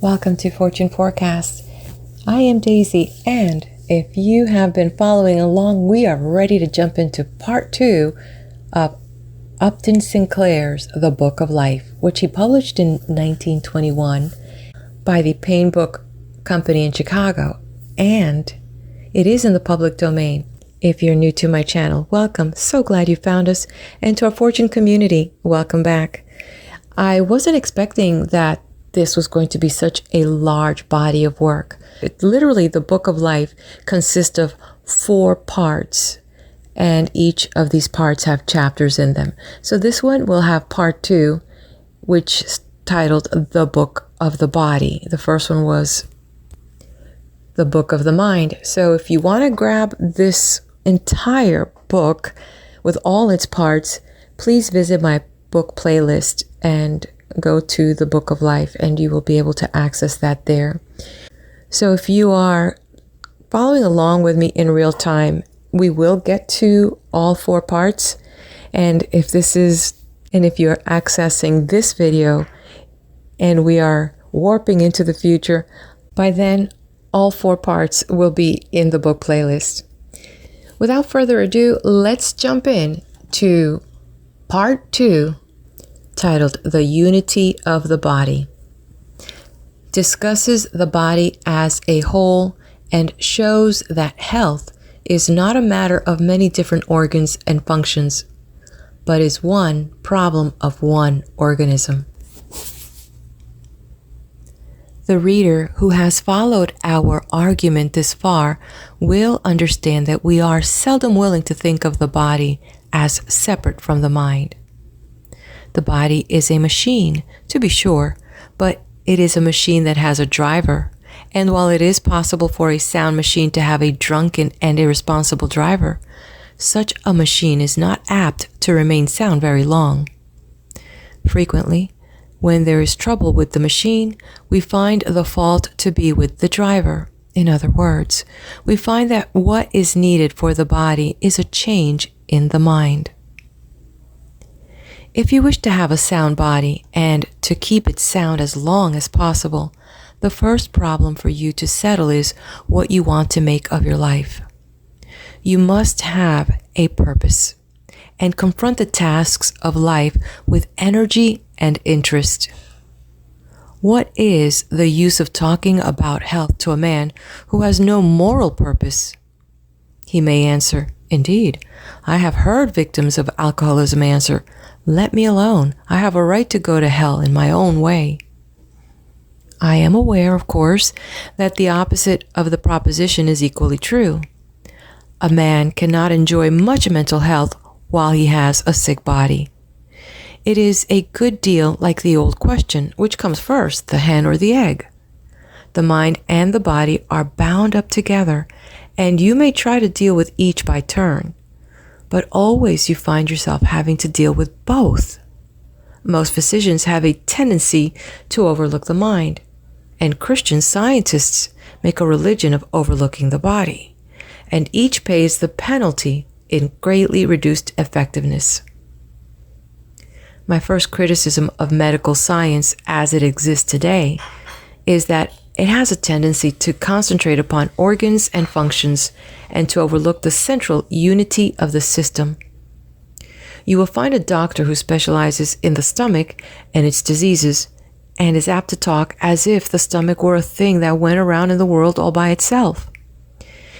Welcome to Fortune Forecast. I am Daisy, and if you have been following along, we are ready to jump into part 2 of Upton Sinclair's The Book of Life, which he published in 1921 by the Payne Book Company in Chicago, and it is in the public domain. If you're new to my channel, welcome. So glad you found us. And to our Fortune community, welcome back. I wasn't expecting that this was going to be such a large body of work. Literally, the Book of Life consists of 4 parts, and each of these parts have chapters in them. So this one will have part 2, which is titled The Book of the Body. The first one was The Book of the Mind. So if you want to grab this entire book with all its parts, please visit my book playlist and go to the Book of Life, and you will be able to access that there. So if you are following along with me in real time, we will get to all 4 parts. And if you're accessing this video and we are warping into the future, by then all 4 parts will be in the book playlist. Without further ado, let's jump in to part 2, titled The Unity of the Body. Discusses the body as a whole and shows that health is not a matter of many different organs and functions, but is one problem of one organism. The reader who has followed our argument this far will understand that we are seldom willing to think of the body as separate from the mind. The body is a machine, to be sure, but it is a machine that has a driver. And while it is possible for a sound machine to have a drunken and irresponsible driver, such a machine is not apt to remain sound very long. Frequently, when there is trouble with the machine, we find the fault to be with the driver. In other words, we find that what is needed for the body is a change in the mind. If you wish to have a sound body and to keep it sound as long as possible, the first problem for you to settle is what you want to make of your life. You must have a purpose and confront the tasks of life with energy and interest. What is the use of talking about health to a man who has no moral purpose? He may answer, "Indeed, I have heard victims of alcoholism answer, 'Let me alone. I have a right to go to hell in my own way.'" I am aware, of course, that the opposite of the proposition is equally true. A man cannot enjoy much mental health while he has a sick body. It is a good deal like the old question, which comes first, the hen or the egg? The mind and the body are bound up together, and you may try to deal with each by turn, but always you find yourself having to deal with both. Most physicians have a tendency to overlook the mind, and Christian scientists make a religion of overlooking the body, and each pays the penalty in greatly reduced effectiveness. My first criticism of medical science as it exists today is that it has a tendency to concentrate upon organs and functions and to overlook the central unity of the system. You will find a doctor who specializes in the stomach and its diseases and is apt to talk as if the stomach were a thing that went around in the world all by itself.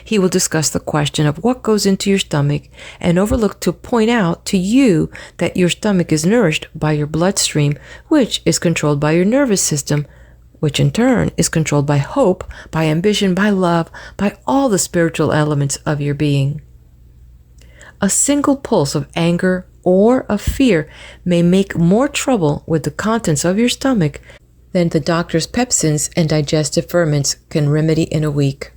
He will discuss the question of what goes into your stomach and overlook to point out to you that your stomach is nourished by your bloodstream, which is controlled by your nervous system, which in turn is controlled by hope, by ambition, by love, by all the spiritual elements of your being. A single pulse of anger or of fear may make more trouble with the contents of your stomach than the doctor's pepsins and digestive ferments can remedy in a week.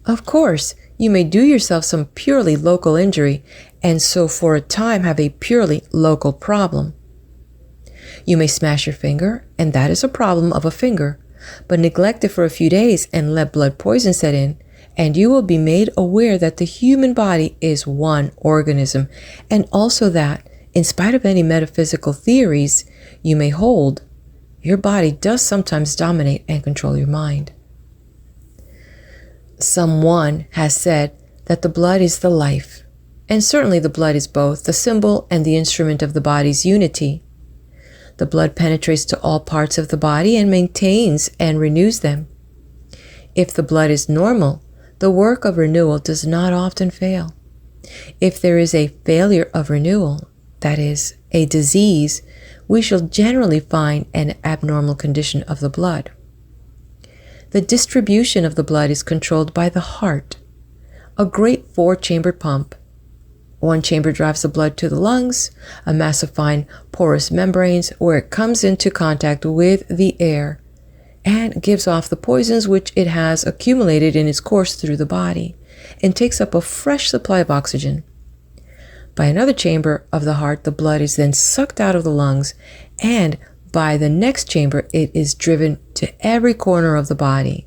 Of course, you may do yourself some purely local injury, and so for a time have a purely local problem. You may smash your finger, and that is a problem of a finger, but neglect it for a few days and let blood poison set in, and you will be made aware that the human body is one organism, and also that, in spite of any metaphysical theories you may hold, your body does sometimes dominate and control your mind. Someone has said that the blood is the life, and certainly the blood is both the symbol and the instrument of the body's unity. The blood penetrates to all parts of the body and maintains and renews them. If the blood is normal, the work of renewal does not often fail. If there is a failure of renewal, that is, a disease, we shall generally find an abnormal condition of the blood. The distribution of the blood is controlled by the heart, a great 4-chambered pump. One chamber drives the blood to the lungs, a mass of fine porous membranes where it comes into contact with the air and gives off the poisons which it has accumulated in its course through the body, and takes up a fresh supply of oxygen. By another chamber of the heart, the blood is then sucked out of the lungs, and by the next chamber, it is driven to every corner of the body.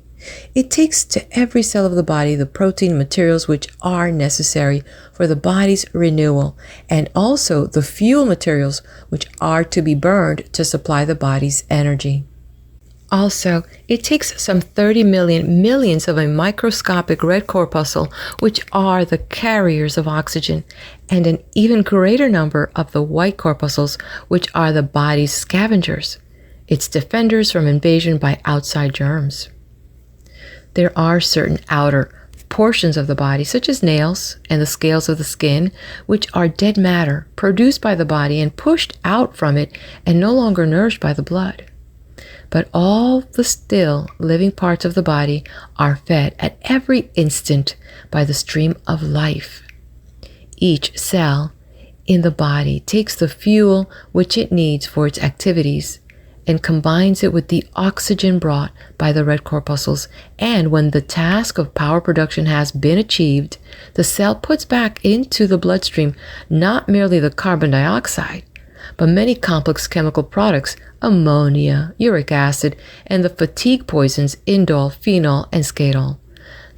It takes to every cell of the body the protein materials which are necessary for the body's renewal, and also the fuel materials which are to be burned to supply the body's energy. Also, it takes some 30 millions of a microscopic red corpuscle, which are the carriers of oxygen, and an even greater number of the white corpuscles, which are the body's scavengers, its defenders from invasion by outside germs. There are certain outer portions of the body, such as nails and the scales of the skin, which are dead matter produced by the body and pushed out from it and no longer nourished by the blood. But all the still living parts of the body are fed at every instant by the stream of life. Each cell in the body takes the fuel which it needs for its activities and combines it with the oxygen brought by the red corpuscles, and when the task of power production has been achieved, the cell puts back into the bloodstream not merely the carbon dioxide, but many complex chemical products, ammonia, uric acid, and the fatigue poisons indole, phenol, and skatol.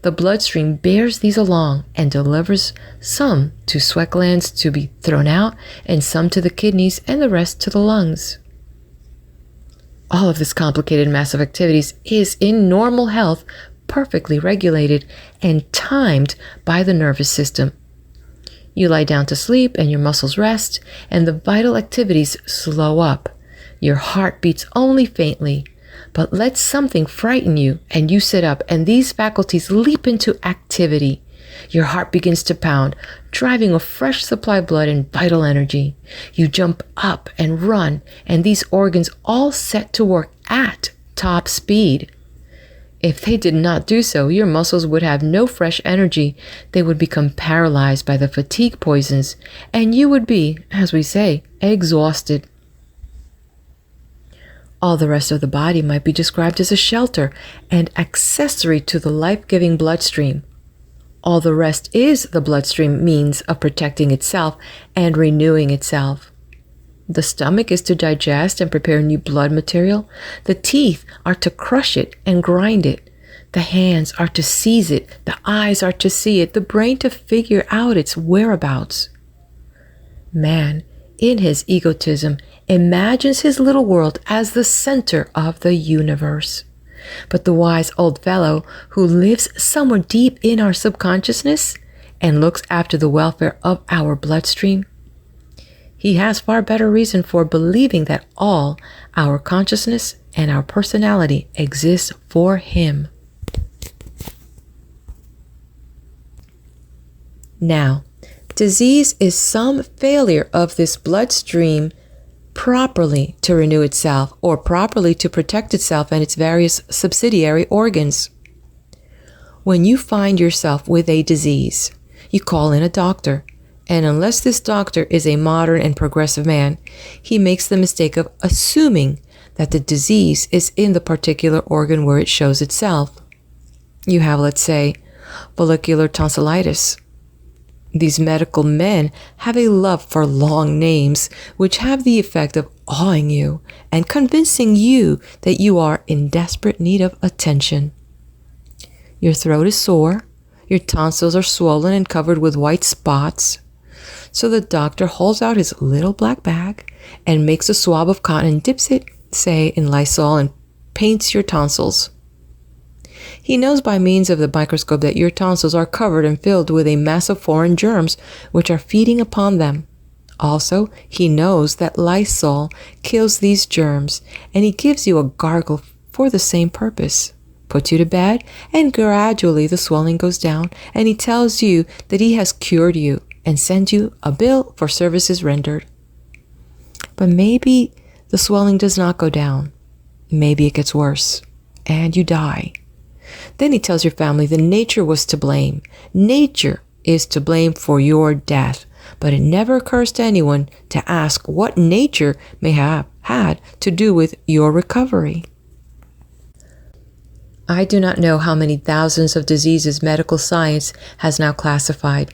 The bloodstream bears these along and delivers some to sweat glands to be thrown out, and some to the kidneys, and the rest to the lungs. All of this complicated mass of activities is in normal health perfectly regulated and timed by the nervous system. You lie down to sleep and your muscles rest, and the vital activities slow up. Your heart beats only faintly, but let something frighten you and you sit up, and these faculties leap into activity. Your heart begins to pound, driving a fresh supply of blood and vital energy. You jump up and run, and these organs all set to work at top speed. If they did not do so, your muscles would have no fresh energy. They would become paralyzed by the fatigue poisons, and you would be, as we say, exhausted. All the rest of the body might be described as a shelter and accessory to the life-giving bloodstream. All the rest is the bloodstream means of protecting itself and renewing itself. The stomach is to digest and prepare new blood material. The teeth are to crush it and grind it. The hands are to seize it. The eyes are to see it. The brain to figure out its whereabouts. Man, in his egotism, imagines his little world as the center of the universe. But the wise old fellow who lives somewhere deep in our subconsciousness and looks after the welfare of our bloodstream, he has far better reason for believing that all our consciousness and our personality exists for him. Now, disease is some failure of this bloodstream properly to renew itself or properly to protect itself and its various subsidiary organs. When you find yourself with a disease, you call in a doctor, and unless this doctor is a modern and progressive man, he makes the mistake of assuming that the disease is in the particular organ where it shows itself. You have, let's say, follicular tonsillitis. These medical men have a love for long names, which have the effect of awing you and convincing you that you are in desperate need of attention. Your throat is sore, your tonsils are swollen and covered with white spots. So the doctor holds out his little black bag and makes a swab of cotton and dips it say in Lysol, and paints your tonsils. He knows by means of the microscope that your tonsils are covered and filled with a mass of foreign germs which are feeding upon them. Also, he knows that Lysol kills these germs, and he gives you a gargle for the same purpose. Puts you to bed, and gradually the swelling goes down, and he tells you that he has cured you and sends you a bill for services rendered. But maybe the swelling does not go down. Maybe it gets worse, and you die. Then he tells your family that nature was to blame. Nature is to blame for your death, but it never occurs to anyone to ask what nature may have had to do with your recovery. I do not know how many thousands of diseases medical science has now classified.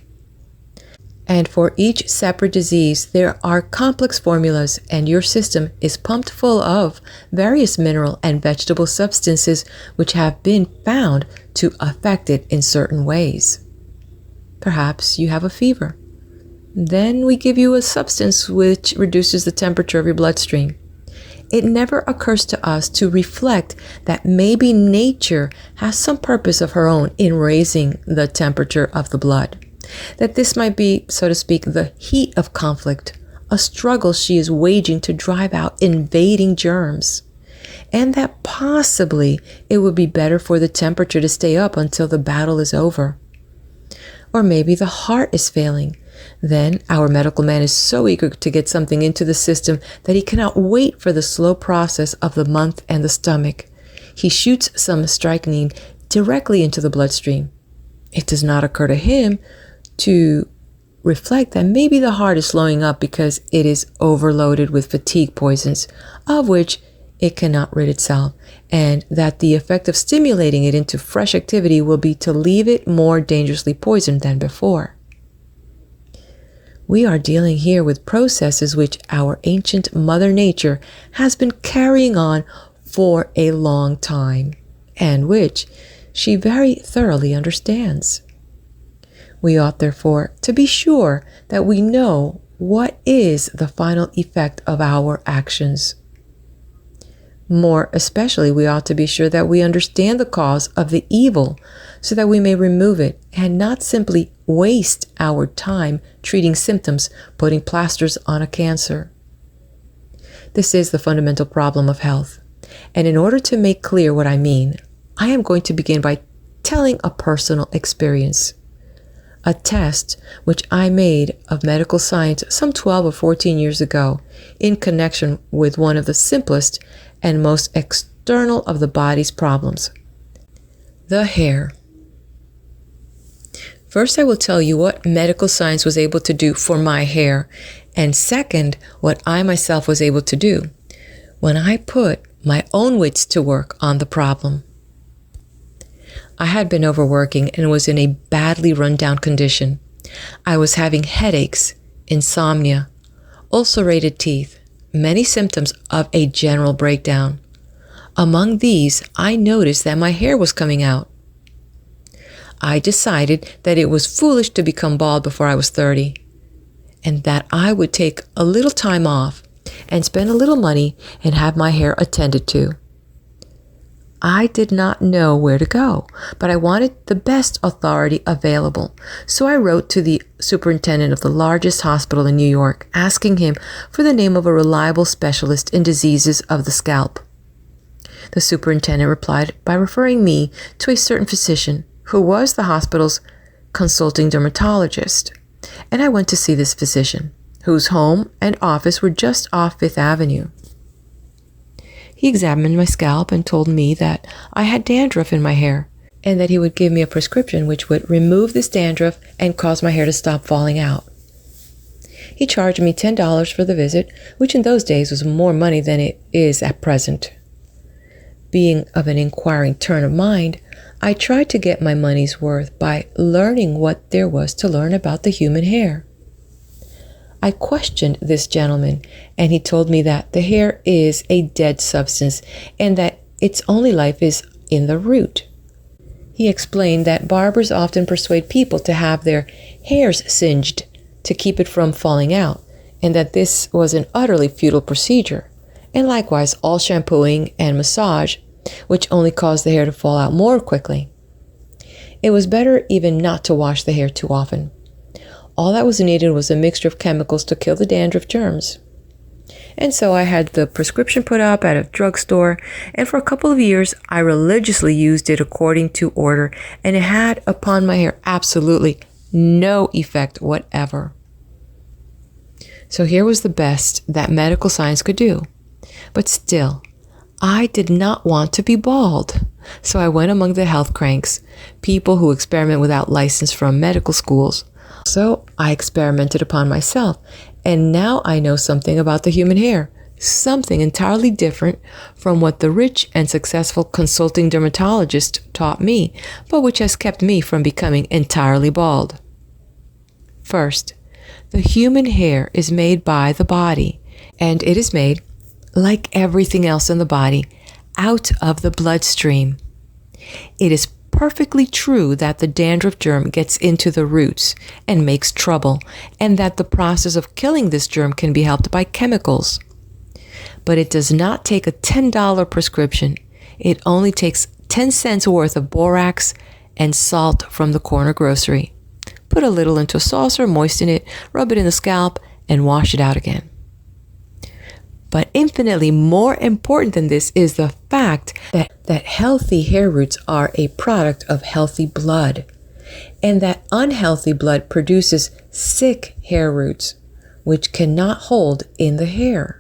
And for each separate disease, there are complex formulas, and your system is pumped full of various mineral and vegetable substances which have been found to affect it in certain ways. Perhaps you have a fever. Then we give you a substance which reduces the temperature of your bloodstream. It never occurs to us to reflect that maybe nature has some purpose of her own in raising the temperature of the blood. That this might be, so to speak, the heat of conflict, a struggle she is waging to drive out invading germs. And that possibly it would be better for the temperature to stay up until the battle is over. Or maybe the heart is failing. Then our medical man is so eager to get something into the system that he cannot wait for the slow process of the month and the stomach. He shoots some strychnine directly into the bloodstream. It does not occur to him to reflect that maybe the heart is slowing up because it is overloaded with fatigue poisons, of which it cannot rid itself, and that the effect of stimulating it into fresh activity will be to leave it more dangerously poisoned than before. We are dealing here with processes which our ancient Mother Nature has been carrying on for a long time, and which she very thoroughly understands. We ought, therefore, to be sure that we know what is the final effect of our actions. More especially, we ought to be sure that we understand the cause of the evil so that we may remove it and not simply waste our time treating symptoms, putting plasters on a cancer. This is the fundamental problem of health. And in order to make clear what I mean, I am going to begin by telling a personal experience. A test which I made of medical science some 12 or 14 years ago in connection with one of the simplest and most external of the body's problems, the hair. First, I will tell you what medical science was able to do for my hair, and second, what I myself was able to do when I put my own wits to work on the problem. I had been overworking and was in a badly run-down condition. I was having headaches, insomnia, ulcerated teeth, many symptoms of a general breakdown. Among these, I noticed that my hair was coming out. I decided that it was foolish to become bald before I was 30, and that I would take a little time off and spend a little money and have my hair attended to. I did not know where to go, but I wanted the best authority available. So I wrote to the superintendent of the largest hospital in New York, asking him for the name of a reliable specialist in diseases of the scalp. The superintendent replied by referring me to a certain physician who was the hospital's consulting dermatologist. And I went to see this physician, whose home and office were just off Fifth Avenue. He examined my scalp and told me that I had dandruff in my hair, and that he would give me a prescription which would remove this dandruff and cause my hair to stop falling out. He charged me $10 for the visit, which in those days was more money than it is at present. Being of an inquiring turn of mind, I tried to get my money's worth by learning what there was to learn about the human hair. I questioned this gentleman, and he told me that the hair is a dead substance and that its only life is in the root. He explained that barbers often persuade people to have their hairs singed to keep it from falling out, and that this was an utterly futile procedure, and likewise all shampooing and massage, which only caused the hair to fall out more quickly. It was better even not to wash the hair too often. All that was needed was a mixture of chemicals to kill the dandruff germs. And so I had the prescription put up at a drugstore, and for a couple of years I religiously used it according to order, and it had upon my hair absolutely no effect whatever. So here was the best that medical science could do. But still, I did not want to be bald. So I went among the health cranks, people who experiment without license from medical schools. So I experimented upon myself, and now I know something about the human hair, something entirely different from what the rich and successful consulting dermatologist taught me, but which has kept me from becoming entirely bald. First, the human hair is made by the body, and it is made, like everything else in the body, out of the bloodstream. It is perfectly true that the dandruff germ gets into the roots and makes trouble, and that the process of killing this germ can be helped by chemicals. But it does not take a $10 prescription. It only takes 10 cents worth of borax and salt from the corner grocery. Put a little into a saucer, moisten it, rub it in the scalp, and wash it out again. But infinitely more important than this is the fact that healthy hair roots are a product of healthy blood, and that unhealthy blood produces sick hair roots, which cannot hold in the hair.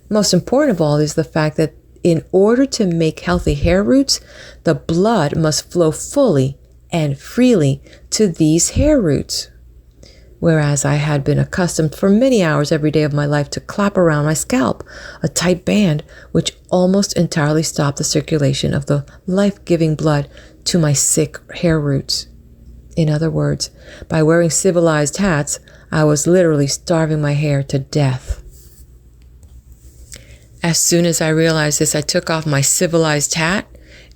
Most important of all is the fact that in order to make healthy hair roots, the blood must flow fully and freely to these hair roots. Whereas I had been accustomed for many hours every day of my life to clap around my scalp a tight band which almost entirely stopped the circulation of the life-giving blood to my sick hair roots. In other words, by wearing civilized hats, I was literally starving my hair to death. As soon as I realized this, I took off my civilized hat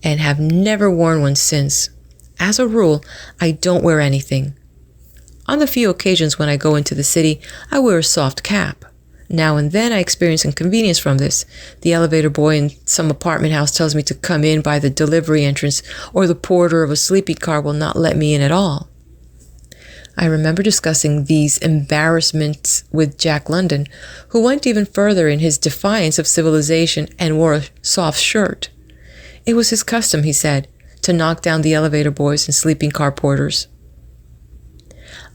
and have never worn one since. As a rule, I don't wear anything. On the few occasions when I go into the city, I wear a soft cap. Now and then I experience inconvenience from this. The elevator boy in some apartment house tells me to come in by the delivery entrance, or the porter of a sleeping car will not let me in at all. I remember discussing these embarrassments with Jack London, who went even further in his defiance of civilization and wore a soft shirt. It was his custom, he said, to knock down the elevator boys and sleeping car porters.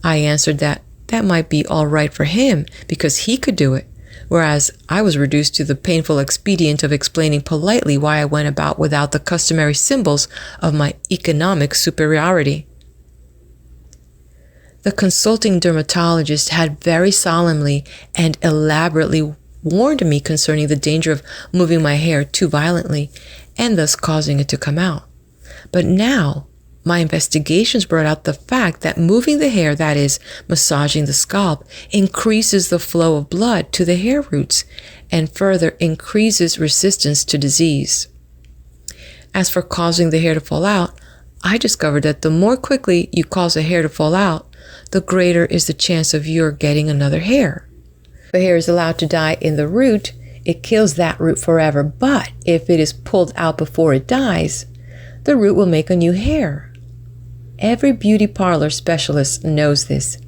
I answered that might be all right for him because he could do it, whereas I was reduced to the painful expedient of explaining politely why I went about without the customary symbols of my economic superiority. The consulting dermatologist had very solemnly and elaborately warned me concerning the danger of moving my hair too violently and thus causing it to come out. But now, my investigations brought out the fact that moving the hair, that is, massaging the scalp, increases the flow of blood to the hair roots and further increases resistance to disease. As for causing the hair to fall out, I discovered that the more quickly you cause a hair to fall out, the greater is the chance of your getting another hair. If a hair is allowed to die in the root, it kills that root forever. But if it is pulled out before it dies, the root will make a new hair. Every beauty parlor specialist knows this.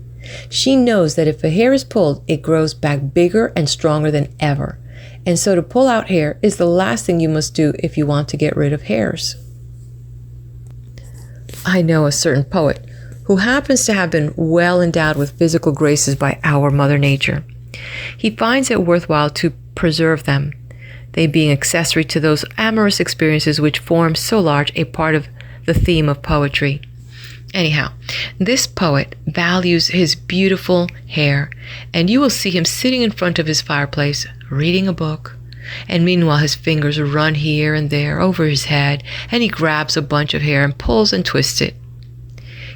She knows that if a hair is pulled, it grows back bigger and stronger than ever. And so to pull out hair is the last thing you must do if you want to get rid of hairs. I know a certain poet who happens to have been well endowed with physical graces by our Mother Nature. He finds it worthwhile to preserve them, they being accessory to those amorous experiences which form so large a part of the theme of poetry. Anyhow, this poet values his beautiful hair, and you will see him sitting in front of his fireplace, reading a book, and meanwhile his fingers run here and there over his head, and he grabs a bunch of hair and pulls and twists it.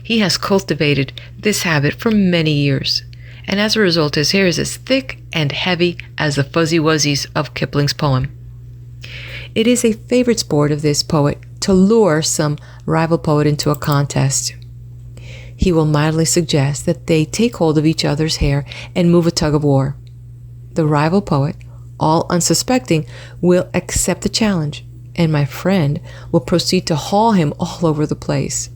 He has cultivated this habit for many years, and as a result his hair is as thick and heavy as the fuzzy wuzzies of Kipling's poem. It is a favorite sport of this poet to lure some rival poet into a contest. He will mildly suggest that they take hold of each other's hair and move a tug of war. The rival poet, all unsuspecting, will accept the challenge, and my friend will proceed to haul him all over the place,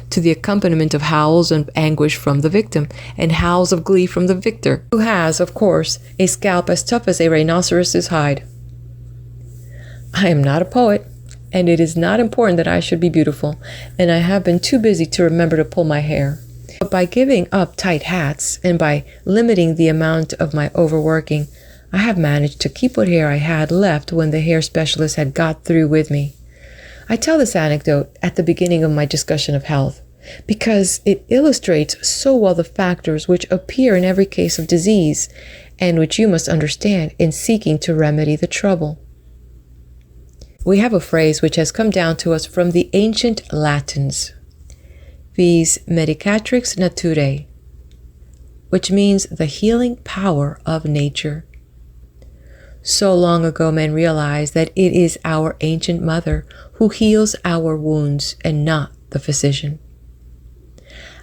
to the accompaniment of howls of anguish from the victim and howls of glee from the victor, who has, of course, a scalp as tough as a rhinoceros's hide. I am not a poet, and it is not important that I should be beautiful, and I have been too busy to remember to pull my hair. But by giving up tight hats and by limiting the amount of my overworking, I have managed to keep what hair I had left when the hair specialist had got through with me. I tell this anecdote at the beginning of my discussion of health because it illustrates so well the factors which appear in every case of disease and which you must understand in seeking to remedy the trouble. We have a phrase which has come down to us from the ancient Latins, vis medicatrix naturae, which means the healing power of nature. So long ago men realized that it is our ancient mother who heals our wounds and not the physician.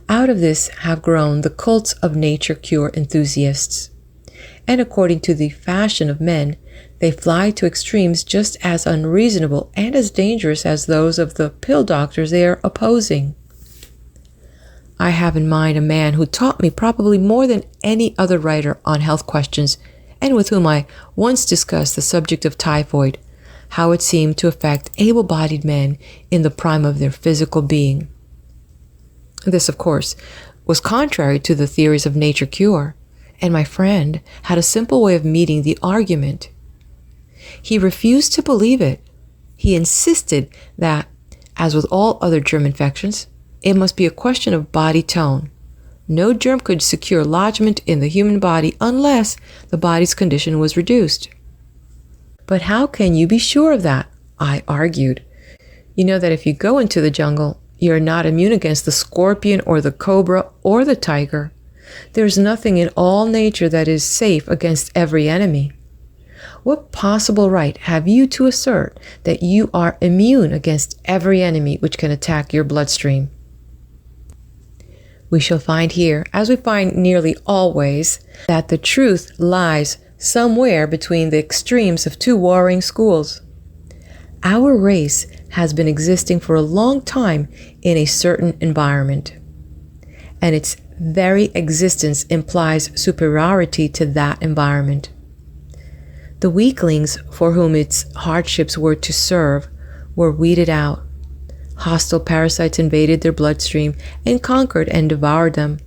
Out of this have grown the cults of nature cure enthusiasts, and according to the fashion of men, they fly to extremes just as unreasonable and as dangerous as those of the pill doctors they are opposing. I have in mind a man who taught me probably more than any other writer on health questions, and with whom I once discussed the subject of typhoid, how it seemed to affect able-bodied men in the prime of their physical being. This, of course, was contrary to the theories of nature cure, and my friend had a simple way of meeting the argument. He refused to believe it. He insisted that, as with all other germ infections, it must be a question of body tone. No germ could secure lodgment in the human body unless the body's condition was reduced. But how can you be sure of that? I argued. You know that if you go into the jungle, you're not immune against the scorpion or the cobra or the tiger. There's nothing in all nature that is safe against every enemy. What possible right have you to assert that you are immune against every enemy which can attack your bloodstream? We shall find here, as we find nearly always, that the truth lies somewhere between the extremes of two warring schools. Our race has been existing for a long time in a certain environment, and its very existence implies superiority to that environment. The weaklings for whom its hardships were to serve were weeded out. Hostile parasites invaded their bloodstream and conquered and devoured them.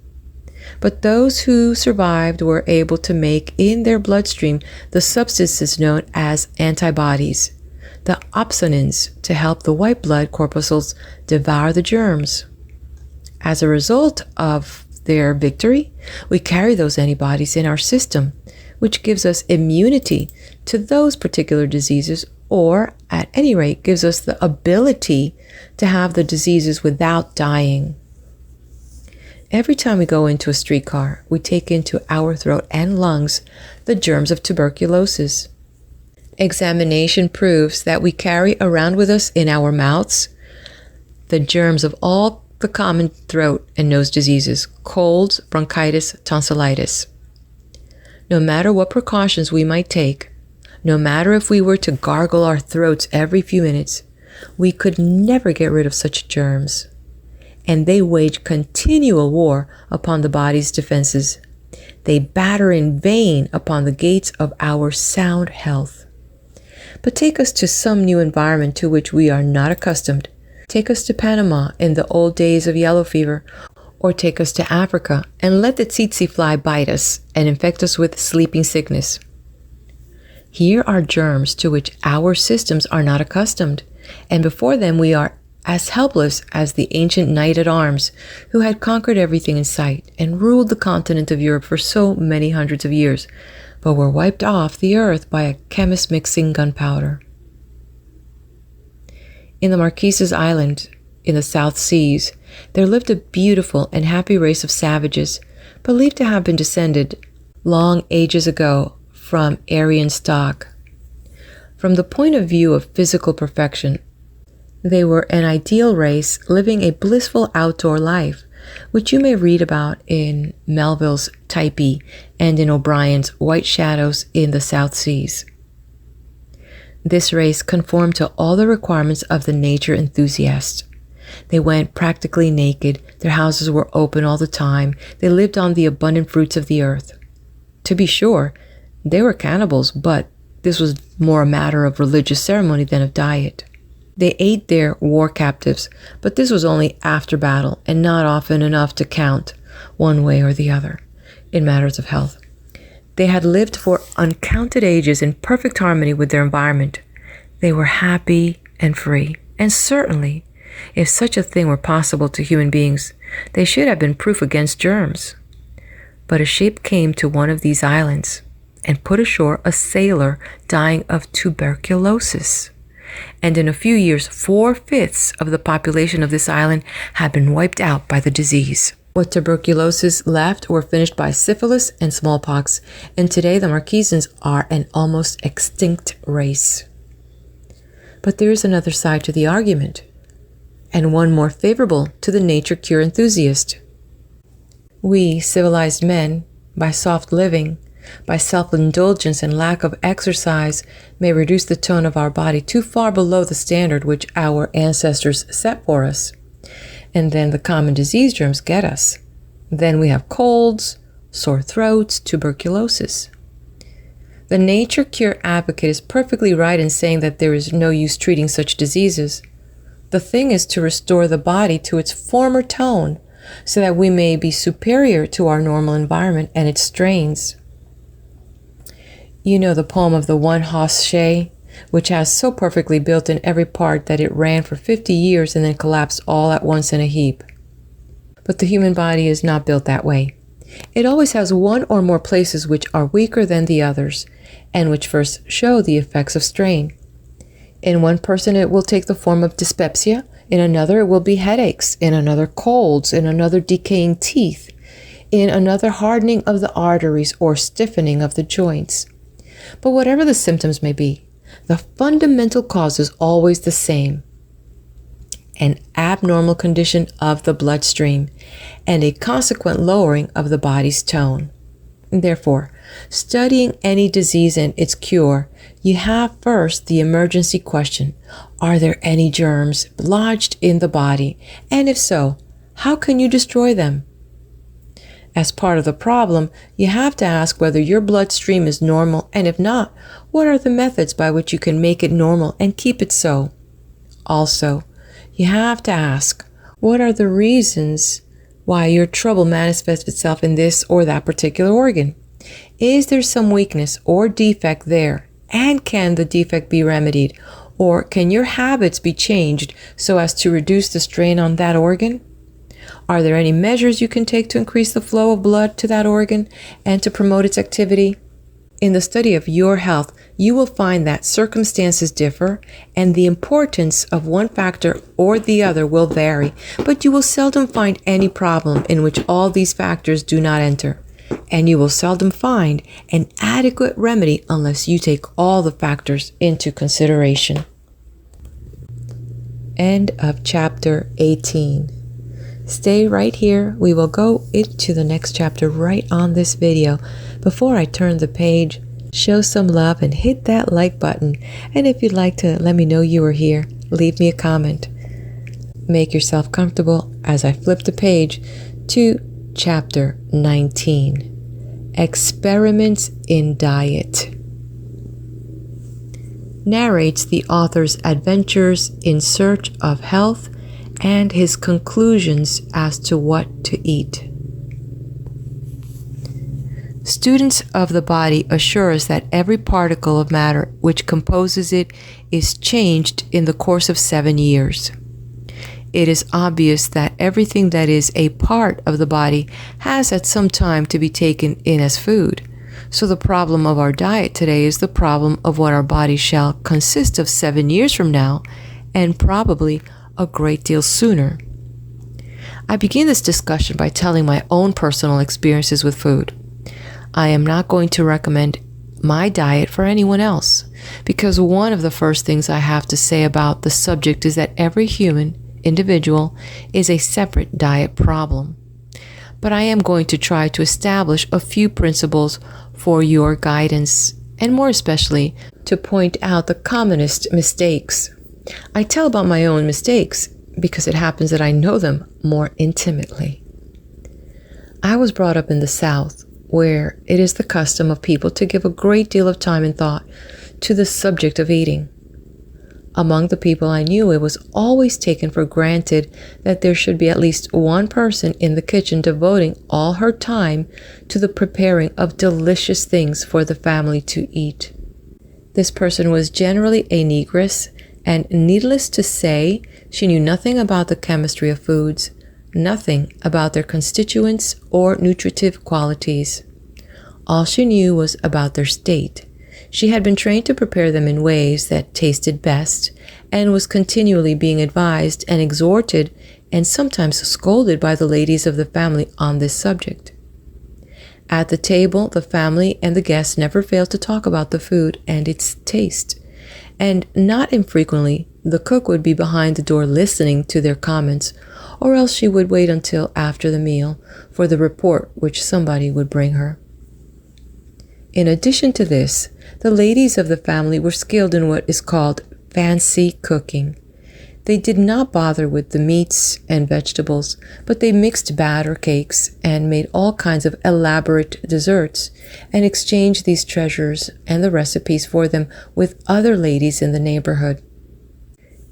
But those who survived were able to make in their bloodstream the substances known as antibodies, the opsonins, to help the white blood corpuscles devour the germs. As a result of their victory, we carry those antibodies in our system, which gives us immunity to those particular diseases, or at any rate gives us the ability to have the diseases without dying. Every time we go into a streetcar, we take into our throat and lungs the germs of tuberculosis. Examination proves that we carry around with us in our mouths the germs of all the common throat and nose diseases, colds, bronchitis, tonsillitis. No matter what precautions we might take, no matter if we were to gargle our throats every few minutes, we could never get rid of such germs. And they wage continual war upon the body's defenses. They batter in vain upon the gates of our sound health. But take us to some new environment to which we are not accustomed. Take us to Panama in the old days of yellow fever, or take us to Africa and let the tsetse fly bite us and infect us with sleeping sickness. Here are germs to which our systems are not accustomed, and before them we are as helpless as the ancient knight-at-arms who had conquered everything in sight and ruled the continent of Europe for so many hundreds of years, but were wiped off the earth by a chemist mixing gunpowder. In the Marquesas Island, in the South Seas, there lived a beautiful and happy race of savages, believed to have been descended long ages ago from Aryan stock. From the point of view of physical perfection, they were an ideal race living a blissful outdoor life, which you may read about in Melville's Typee and in O'Brien's White Shadows in the South Seas. This race conformed to all the requirements of the nature enthusiast. They went practically naked, their houses were open all the time, they lived on the abundant fruits of the earth. To be sure, they were cannibals, but this was more a matter of religious ceremony than of diet. They ate their war captives, but this was only after battle and not often enough to count one way or the other in matters of health. They had lived for uncounted ages in perfect harmony with their environment. They were happy and free, and certainly, if such a thing were possible to human beings, they should have been proof against germs. But a ship came to one of these islands and put ashore a sailor dying of tuberculosis. And in a few years, 4/5 of the population of this island had been wiped out by the disease. What tuberculosis left were finished by syphilis and smallpox, and today the Marquesans are an almost extinct race. But there is another side to the argument, and one more favorable to the nature cure enthusiast. We, civilized men, by soft living, by self-indulgence and lack of exercise, may reduce the tone of our body too far below the standard which our ancestors set for us. And then the common disease germs get us. Then we have colds, sore throats, tuberculosis. The nature cure advocate is perfectly right in saying that there is no use treating such diseases. The thing is to restore the body to its former tone so that we may be superior to our normal environment and its strains. You know the poem of the one-hoss shay, which has so perfectly built in every part that it ran for 50 years and then collapsed all at once in a heap. But the human body is not built that way. It always has one or more places which are weaker than the others, and which first show the effects of strain. In one person it will take the form of dyspepsia, in another it will be headaches, in another colds, in another decaying teeth, in another hardening of the arteries or stiffening of the joints. But whatever the symptoms may be, the fundamental cause is always the same: an abnormal condition of the bloodstream and a consequent lowering of the body's tone. Therefore, studying any disease and its cure, you have first the emergency question: are there any germs lodged in the body? And if so, how can you destroy them? As part of the problem, you have to ask whether your bloodstream is normal, and if not, what are the methods by which you can make it normal and keep it so? Also, you have to ask, what are the reasons why your trouble manifests itself in this or that particular organ? Is there some weakness or defect there, and can the defect be remedied, or can your habits be changed so as to reduce the strain on that organ? Are there any measures you can take to increase the flow of blood to that organ and to promote its activity? In the study of your health, you will find that circumstances differ and the importance of one factor or the other will vary, but you will seldom find any problem in which all these factors do not enter, and you will seldom find an adequate remedy unless you take all the factors into consideration. End of chapter 18. Stay right here. We will go into the next chapter right on this video. Before I turn the page, show some love and hit that like button. And if you'd like to let me know you are here, leave me a comment. Make yourself comfortable as I flip the page to chapter 19, Experiments in Diet. Narrates the author's adventures in search of health and his conclusions as to what to eat. Students of the body assure us that every particle of matter which composes it is changed in the course of 7 years. It is obvious that everything that is a part of the body has at some time to be taken in as food. So the problem of our diet today is the problem of what our body shall consist of 7 years from now, and probably a great deal sooner. I begin this discussion by telling my own personal experiences with food. I am not going to recommend my diet for anyone else, because one of the first things I have to say about the subject is that every human individual is a separate diet problem. But I am going to try to establish a few principles for your guidance, and more especially to point out the commonest mistakes. I tell about my own mistakes because it happens that I know them more intimately. I was brought up in the South, where it is the custom of people to give a great deal of time and thought to the subject of eating. Among the people I knew, it was always taken for granted that there should be at least one person in the kitchen devoting all her time to the preparing of delicious things for the family to eat. This person was generally a negress, and needless to say, she knew nothing about the chemistry of foods, nothing about their constituents or nutritive qualities. All she knew was about their state. She had been trained to prepare them in ways that tasted best, and was continually being advised and exhorted and sometimes scolded by the ladies of the family on this subject. At the table, the family and the guests never failed to talk about the food and its taste, and not infrequently the cook would be behind the door listening to their comments, or else she would wait until after the meal for the report which somebody would bring her. In addition to this, the ladies of the family were skilled in what is called fancy cooking. They did not bother with the meats and vegetables, but they mixed batter cakes and made all kinds of elaborate desserts, and exchanged these treasures and the recipes for them with other ladies in the neighborhood.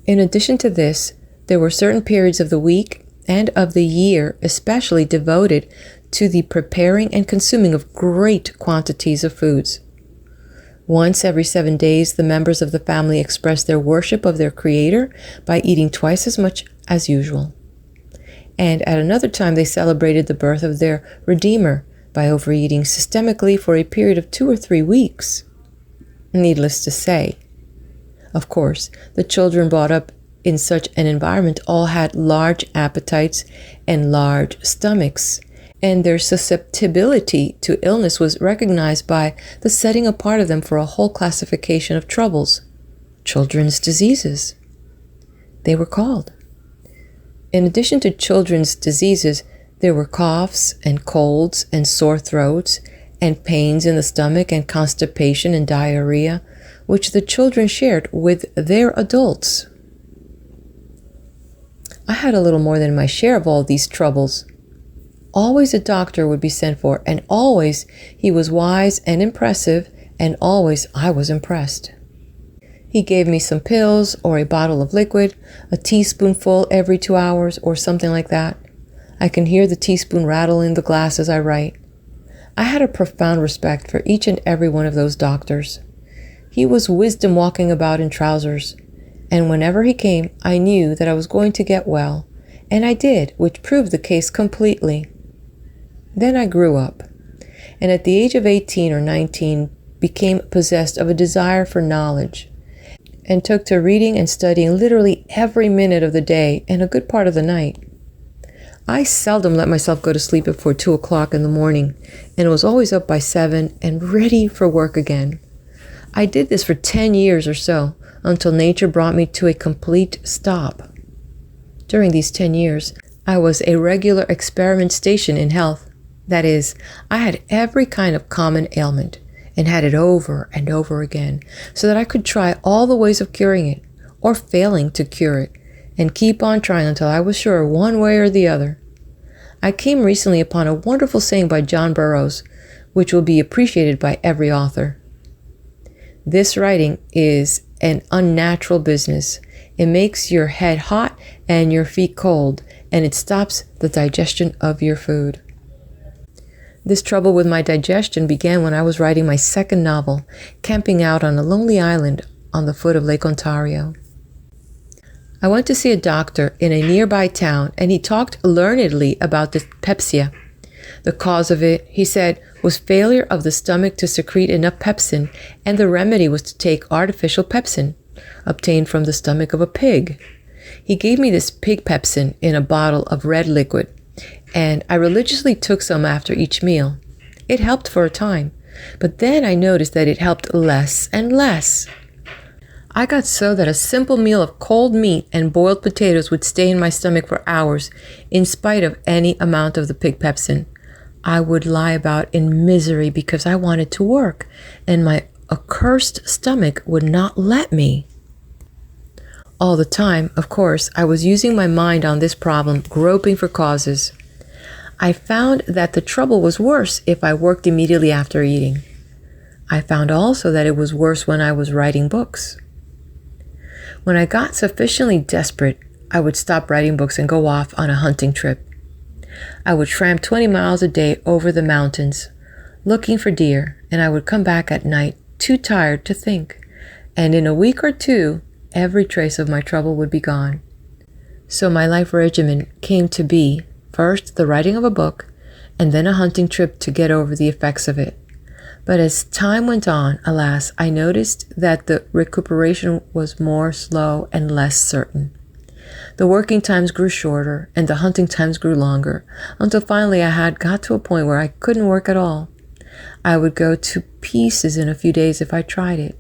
In addition to this, there were certain periods of the week and of the year especially devoted to the preparing and consuming of great quantities of foods. Once every 7 days, the members of the family expressed their worship of their Creator by eating twice as much as usual. And at another time, they celebrated the birth of their Redeemer by overeating systemically for a period of 2 or 3 weeks. Needless to say, of course, the children brought up in such an environment all had large appetites and large stomachs, and their susceptibility to illness was recognized by the setting apart of them for a whole classification of troubles, children's diseases, they were called. In addition to children's diseases, there were coughs and colds and sore throats and pains in the stomach and constipation and diarrhea, which the children shared with their adults. I had a little more than my share of all these troubles. Always a doctor would be sent for, and always he was wise and impressive, and always I was impressed. He gave me some pills or a bottle of liquid, a teaspoonful every 2 hours or something like that. I can hear the teaspoon rattle in the glass as I write. I had a profound respect for each and every one of those doctors. He was wisdom walking about in trousers, and whenever he came, I knew that I was going to get well, and I did, which proved the case completely. Then I grew up, and at the age of 18 or 19 became possessed of a desire for knowledge, and took to reading and studying literally every minute of the day and a good part of the night. I seldom let myself go to sleep before 2 o'clock in the morning, and was always up by 7 and ready for work again. I did this for 10 years or so, until nature brought me to a complete stop. During these 10 years, I was a regular experiment station in health. That is, I had every kind of common ailment, and had it over and over again, so that I could try all the ways of curing it, or failing to cure it, and keep on trying until I was sure one way or the other. I came recently upon a wonderful saying by John Burroughs, which will be appreciated by every author. This writing is an unnatural business. It makes your head hot and your feet cold, and it stops the digestion of your food. This trouble with my digestion began when I was writing my second novel, camping out on a lonely island on the foot of Lake Ontario. I went to see a doctor in a nearby town, and he talked learnedly about dyspepsia. The cause of it, he said, was failure of the stomach to secrete enough pepsin, and the remedy was to take artificial pepsin, obtained from the stomach of a pig. He gave me this pig pepsin in a bottle of red liquid, and I religiously took some after each meal. It helped for a time, but then I noticed that it helped less and less. I got so that a simple meal of cold meat and boiled potatoes would stay in my stomach for hours, in spite of any amount of the pig pepsin. I would lie about in misery because I wanted to work, and my a cursed stomach would not let me. All the time, of course, I was using my mind on this problem, groping for causes. I found that the trouble was worse if I worked immediately after eating. I found also that it was worse when I was writing books. When I got sufficiently desperate, I would stop writing books and go off on a hunting trip. I would tramp 20 miles a day over the mountains, looking for deer, and I would come back at night too tired to think. And in a week or two, every trace of my trouble would be gone. So my life regimen came to be first the writing of a book, and then a hunting trip to get over the effects of it. But as time went on, alas, I noticed that the recuperation was more slow and less certain. The working times grew shorter, and the hunting times grew longer, until finally I had got to a point where I couldn't work at all. I would go to pieces in a few days if I tried it.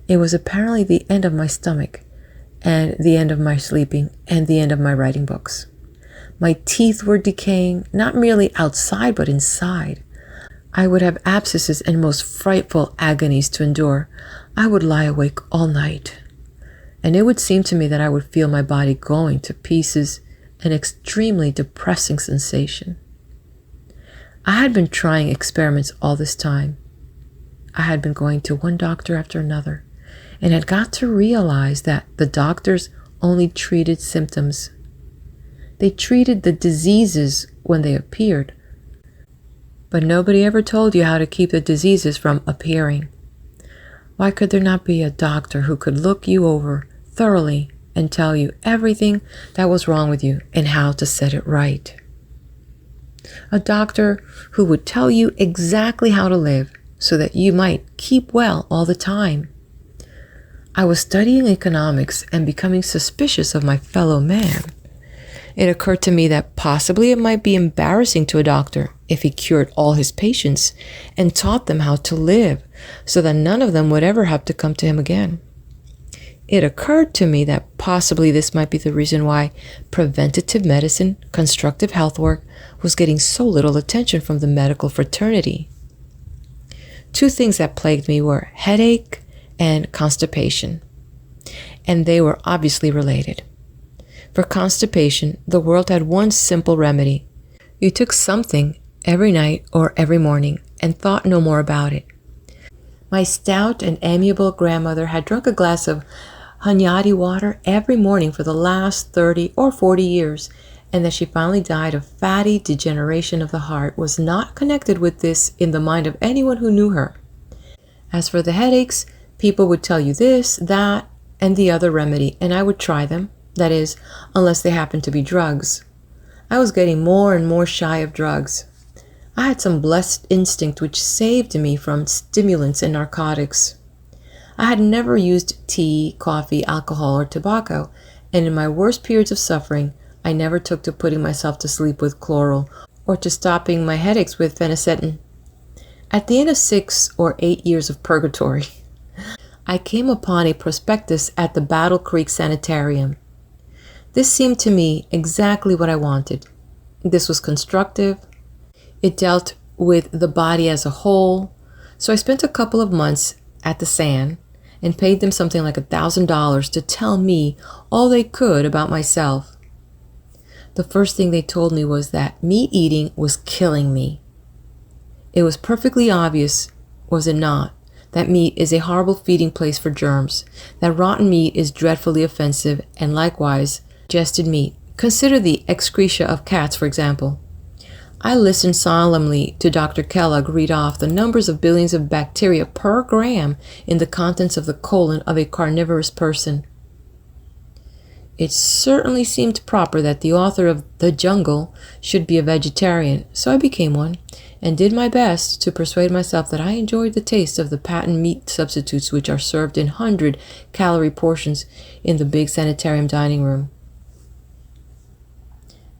It was apparently the end of my stomach, and the end of my sleeping, and the end of my writing books. My teeth were decaying, not merely outside, but inside. I would have abscesses and most frightful agonies to endure. I would lie awake all night, and it would seem to me that I would feel my body going to pieces, an extremely depressing sensation. I had been trying experiments all this time. I had been going to one doctor after another, and had got to realize that the doctors only treated symptoms. They treated the diseases when they appeared, but nobody ever told you how to keep the diseases from appearing. Why could there not be a doctor who could look you over thoroughly and tell you everything that was wrong with you and how to set it right? A doctor who would tell you exactly how to live so that you might keep well all the time. I was studying economics and becoming suspicious of my fellow man. It occurred to me that possibly it might be embarrassing to a doctor if he cured all his patients and taught them how to live so that none of them would ever have to come to him again. It occurred to me that possibly this might be the reason why preventative medicine, constructive health work was getting so little attention from the medical fraternity. Two things that plagued me were headache and constipation, and they were obviously related. For constipation, the world had one simple remedy. You took something every night or every morning and thought no more about it. My stout and amiable grandmother had drunk a glass of Hunyadi water every morning for the last 30 or 40 years, and that she finally died of fatty degeneration of the heart was not connected with this in the mind of anyone who knew her. As for the headaches, people would tell you this, that, and the other remedy, and I would try them. That is, unless they happened to be drugs. I was getting more and more shy of drugs. I had some blessed instinct which saved me from stimulants and narcotics. I had never used tea, coffee, alcohol, or tobacco, and in my worst periods of suffering, I never took to putting myself to sleep with chloral or to stopping my headaches with phenacetin. At the end of 6 or 8 years of purgatory, I came upon a prospectus at the Battle Creek Sanitarium. This seemed to me exactly what I wanted. This was constructive. It dealt with the body as a whole. So I spent a couple of months at the San and paid them something like $1,000 to tell me all they could about myself. The first thing they told me was that meat eating was killing me. It was perfectly obvious, was it not, that meat is a horrible feeding place for germs, that rotten meat is dreadfully offensive, and likewise, digested meat. Consider the excreta of cats, for example. I listened solemnly to Dr. Kellogg read off the numbers of billions of bacteria per gram in the contents of the colon of a carnivorous person. It certainly seemed proper that the author of The Jungle should be a vegetarian, so I became one, and did my best to persuade myself that I enjoyed the taste of the patent meat substitutes which are served in 100-calorie portions in the big sanitarium dining room.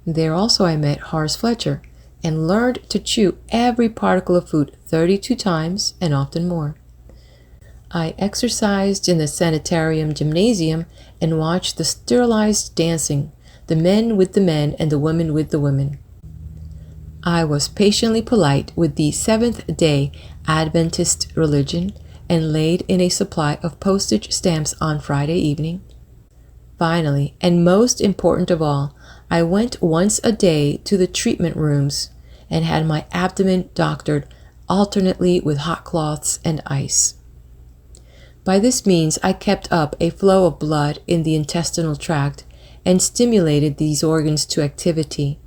There also I met Horace Fletcher, and learned to chew every particle of food 32 times and often more. I exercised in the sanitarium gymnasium and watched the sterilized dancing, the men with the men and the women with the women. I was patiently polite with the Seventh-day Adventist religion and laid in a supply of postage stamps on Friday evening. Finally, and most important of all, I went once a day to the treatment rooms and had my abdomen doctored alternately with hot cloths and ice. By this means, I kept up a flow of blood in the intestinal tract and stimulated these organs to activity.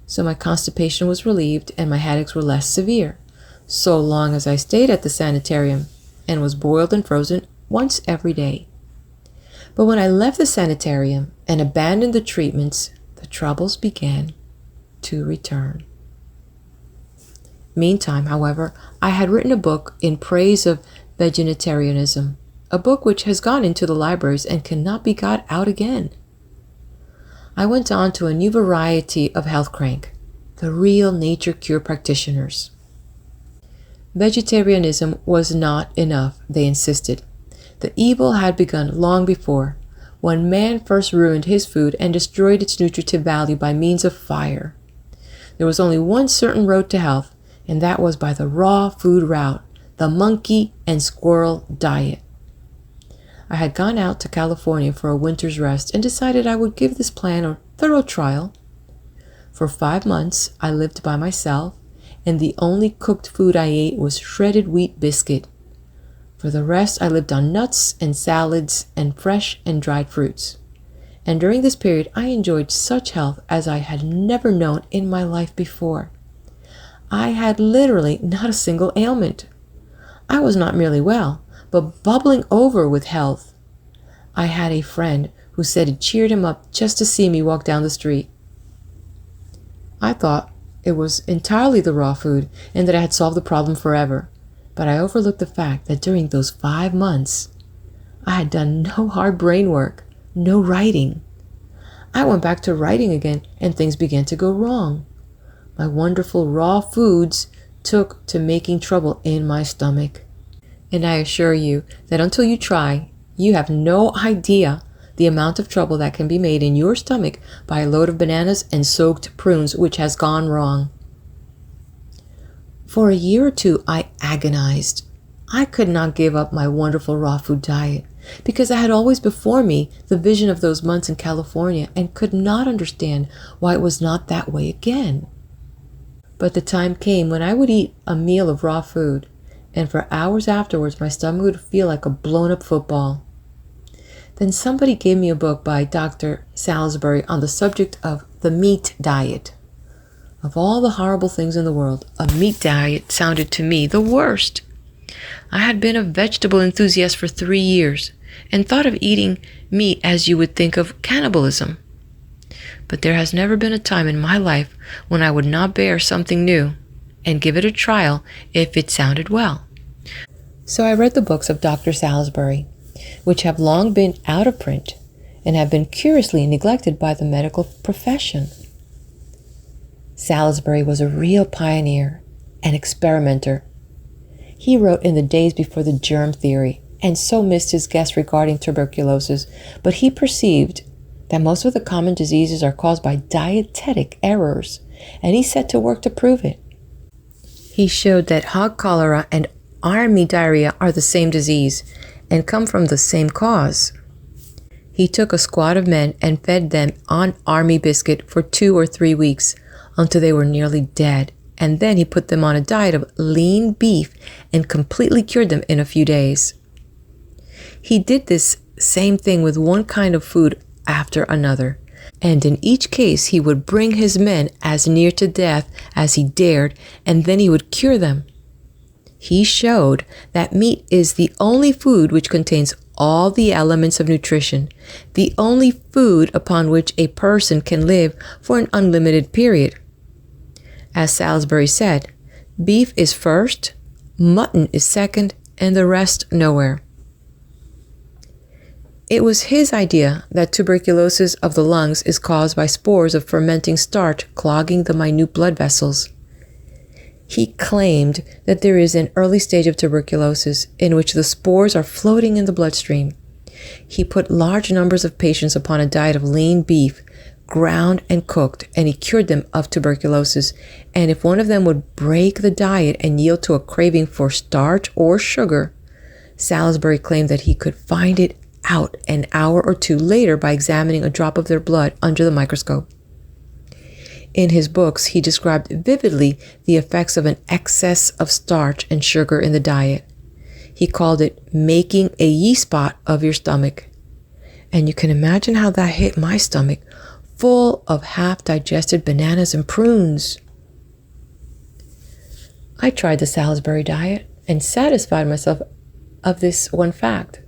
So my constipation was relieved and my headaches were less severe, so long as I stayed at the sanitarium and was boiled and frozen once every day. But when I left the sanitarium and abandoned the treatments, the troubles began to return. Meantime, however, I had written a book in praise of vegetarianism, a book which has gone into the libraries and cannot be got out again. I went on to a new variety of health crank, the real nature cure practitioners. Vegetarianism was not enough, they insisted. The evil had begun long before, when man first ruined his food and destroyed its nutritive value by means of fire. There was only one certain road to health, and that was by the raw food route, the monkey and squirrel diet. I had gone out to California for a winter's rest and decided I would give this plan a thorough trial. For 5 months, I lived by myself, and the only cooked food I ate was shredded wheat biscuit. For the rest, I lived on nuts and salads and fresh and dried fruits. And during this period, I enjoyed such health as I had never known in my life before. I had literally not a single ailment. I was not merely well, but bubbling over with health. I had a friend who said it cheered him up just to see me walk down the street. I thought it was entirely the raw food and that I had solved the problem forever, but I overlooked the fact that during those 5 months, I had done no hard brain work, no writing. I went back to writing again and things began to go wrong. My wonderful raw foods took to making trouble in my stomach. And I assure you that until you try, you have no idea the amount of trouble that can be made in your stomach by a load of bananas and soaked prunes which has gone wrong. For a year or two, I agonized. I could not give up my wonderful raw food diet because I had always before me the vision of those months in California and could not understand why it was not that way again. But the time came when I would eat a meal of raw food, and for hours afterwards my stomach would feel like a blown-up football. Then somebody gave me a book by Dr. Salisbury on the subject of the meat diet. Of all the horrible things in the world, a meat diet sounded to me the worst. I had been a vegetable enthusiast for 3 years and thought of eating meat as you would think of cannibalism. But there has never been a time in my life when I would not bear something new and give it a trial if it sounded well. So I read the books of Dr. Salisbury, which have long been out of print and have been curiously neglected by the medical profession. Salisbury was a real pioneer and experimenter. He wrote in the days before the germ theory and so missed his guess regarding tuberculosis, but he perceived that most of the common diseases are caused by dietetic errors, and he set to work to prove it. He showed that hog cholera and army diarrhea are the same disease and come from the same cause. He took a squad of men and fed them on army biscuit for 2 or 3 weeks until they were nearly dead, and then he put them on a diet of lean beef and completely cured them in a few days. He did this same thing with one kind of food after another, and in each case he would bring his men as near to death as he dared, and then he would cure them. He showed that meat is the only food which contains all the elements of nutrition, the only food upon which a person can live for an unlimited period. As Salisbury said, beef is first, mutton is second, and the rest nowhere. It was his idea that tuberculosis of the lungs is caused by spores of fermenting starch clogging the minute blood vessels. He claimed that there is an early stage of tuberculosis in which the spores are floating in the bloodstream. He put large numbers of patients upon a diet of lean beef, ground and cooked, and he cured them of tuberculosis. And if one of them would break the diet and yield to a craving for starch or sugar, Salisbury claimed that he could find it out an hour or two later by examining a drop of their blood under the microscope. In his books, he described vividly the effects of an excess of starch and sugar in the diet. He called it making a yeast spot of your stomach. And you can imagine how that hit my stomach, full of half-digested bananas and prunes. I tried the Salisbury diet and satisfied myself of this one fact,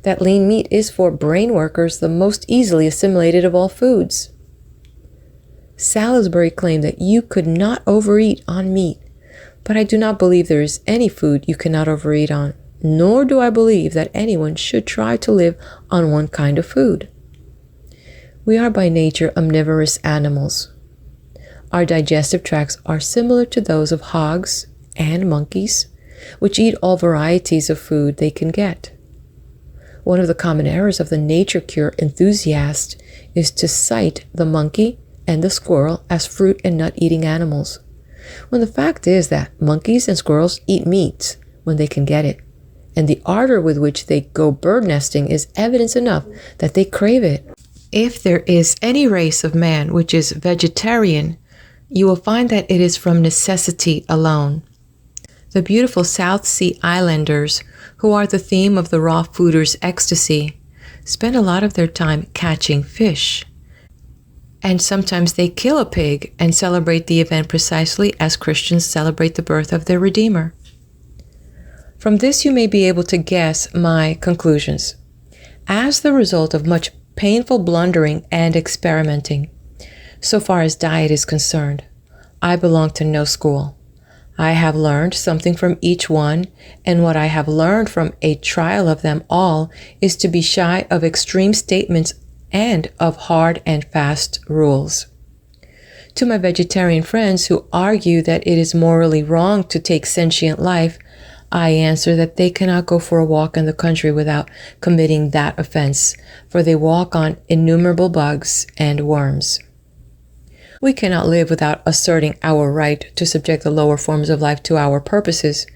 that lean meat is for brain workers the most easily assimilated of all foods. Salisbury claimed that you could not overeat on meat, but I do not believe there is any food you cannot overeat on, nor do I believe that anyone should try to live on one kind of food. We are by nature omnivorous animals. Our digestive tracts are similar to those of hogs and monkeys, which eat all varieties of food they can get. One of the common errors of the nature cure enthusiast is to cite the monkey and the squirrel as fruit and nut eating animals, when the fact is that monkeys and squirrels eat meat when they can get it, and the ardor with which they go bird nesting is evidence enough that they crave it. If there is any race of man which is vegetarian, you will find that it is from necessity alone. The beautiful South Sea Islanders, who are the theme of the raw fooders' ecstasy, spend a lot of their time catching fish. And sometimes they kill a pig and celebrate the event precisely as Christians celebrate the birth of their Redeemer. From this you may be able to guess my conclusions. As the result of much painful blundering and experimenting, so far as diet is concerned, I belong to no school. I have learned something from each one, and what I have learned from a trial of them all is to be shy of extreme statements and of hard and fast rules. To my vegetarian friends who argue that it is morally wrong to take sentient life, I answer that they cannot go for a walk in the country without committing that offense, for they walk on innumerable bugs and worms. We cannot live without asserting our right to subject the lower forms of life to our purposes.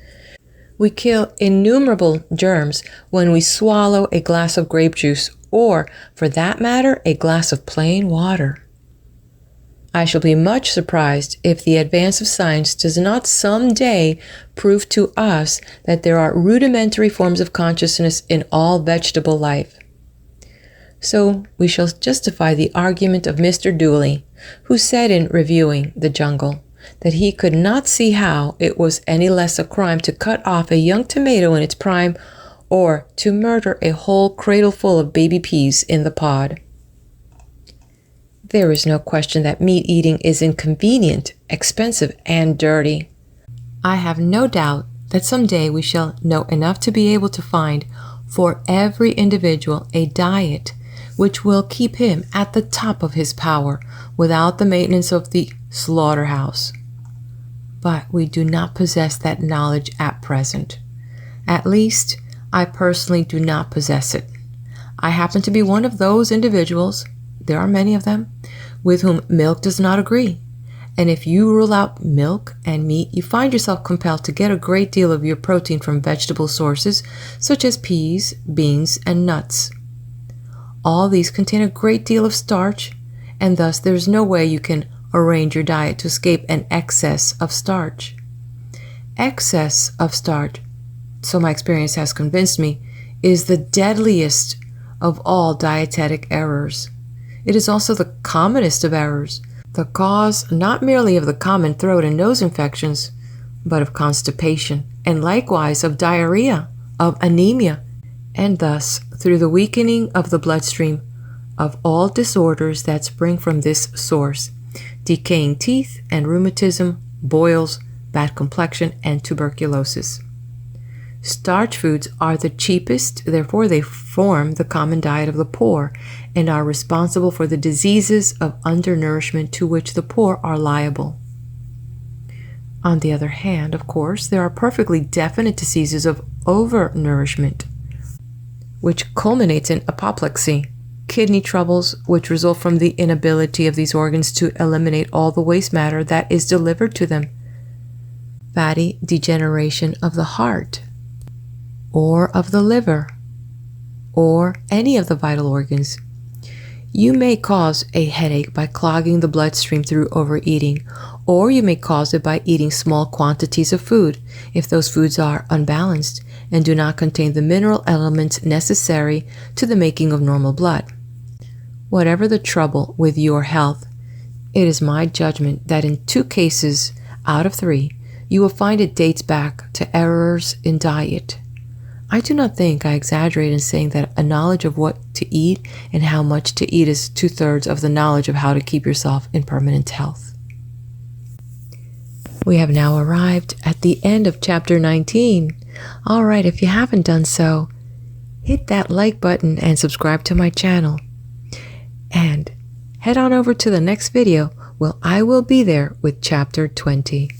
We kill innumerable germs when we swallow a glass of grape juice, or, for that matter, a glass of plain water. I shall be much surprised if the advance of science does not some day prove to us that there are rudimentary forms of consciousness in all vegetable life. So we shall justify the argument of Mr. Dooley, who said in reviewing The Jungle that he could not see how it was any less a crime to cut off a young tomato in its prime or to murder a whole cradleful of baby peas in the pod. There is no question that meat eating is inconvenient, expensive, and dirty. I have no doubt that someday we shall know enough to be able to find for every individual a diet which will keep him at the top of his power without the maintenance of the slaughterhouse. But we do not possess that knowledge at present. At least, I personally do not possess it. I happen to be one of those individuals, there are many of them, with whom milk does not agree. And if you rule out milk and meat, you find yourself compelled to get a great deal of your protein from vegetable sources, such as peas, beans, and nuts. All these contain a great deal of starch, and thus there is no way you can arrange your diet to escape an excess of starch. Excess of starch, so my experience has convinced me, is the deadliest of all dietetic errors. It is also the commonest of errors, the cause not merely of the common throat and nose infections, but of constipation, and likewise of diarrhea, of anemia, and thus, through the weakening of the bloodstream, of all disorders that spring from this source, decaying teeth and rheumatism, boils, bad complexion, and tuberculosis. Starch foods are the cheapest, therefore they form the common diet of the poor and are responsible for the diseases of undernourishment to which the poor are liable. On the other hand, of course, there are perfectly definite diseases of overnourishment, which culminates in apoplexy, kidney troubles, which result from the inability of these organs to eliminate all the waste matter that is delivered to them, fatty degeneration of the heart, or of the liver, or any of the vital organs. You may cause a headache by clogging the bloodstream through overeating, or you may cause it by eating small quantities of food if those foods are unbalanced and do not contain the mineral elements necessary to the making of normal blood. Whatever the trouble with your health, it is my judgment that in 2 cases out of 3, you will find it dates back to errors in diet. I do not think I exaggerate in saying that a knowledge of what to eat and how much to eat is 2/3 of the knowledge of how to keep yourself in permanent health. We have now arrived at the end of chapter 19. All right, if you haven't done so, hit that like button and subscribe to my channel. And head on over to the next video where I will be there with chapter 20.